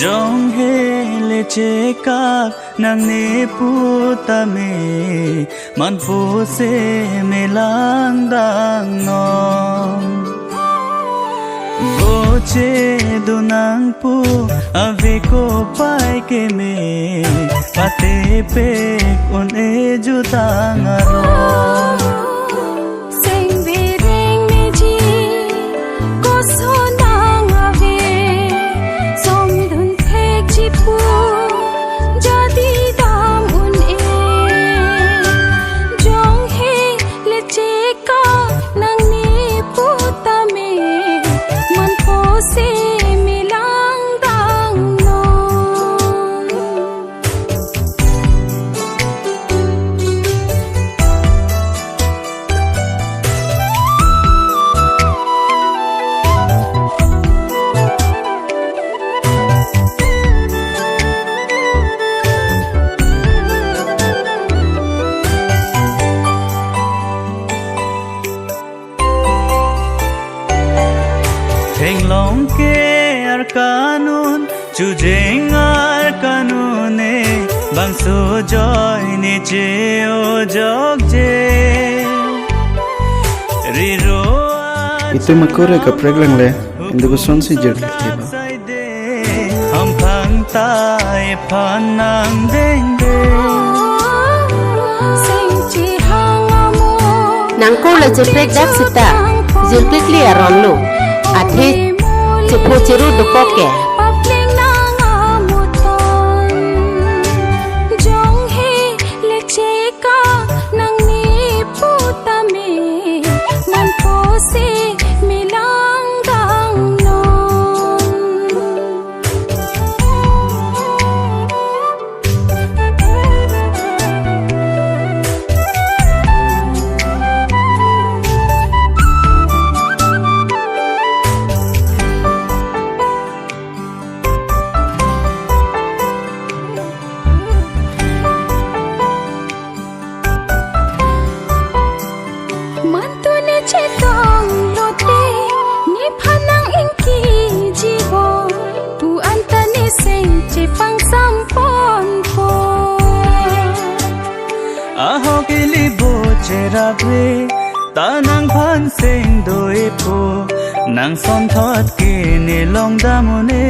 Jong hele cheka nang ne putame man po se melang dang non Boche dunang pu ave ko pai ke me pate pe on e jutang aron Theng long ke ar kanun chu jeng ar kanune bang so joy ni che o jog je riro itu makore ka preglang le indugo son si jer leba ham phang tai phan nang deng de nang ko le je preg dak sita jil preg li aron lu Ate cepu ceru dokoke. Aho kili boche rabre ta nang phan sing doi po nang som thot ki ni long damone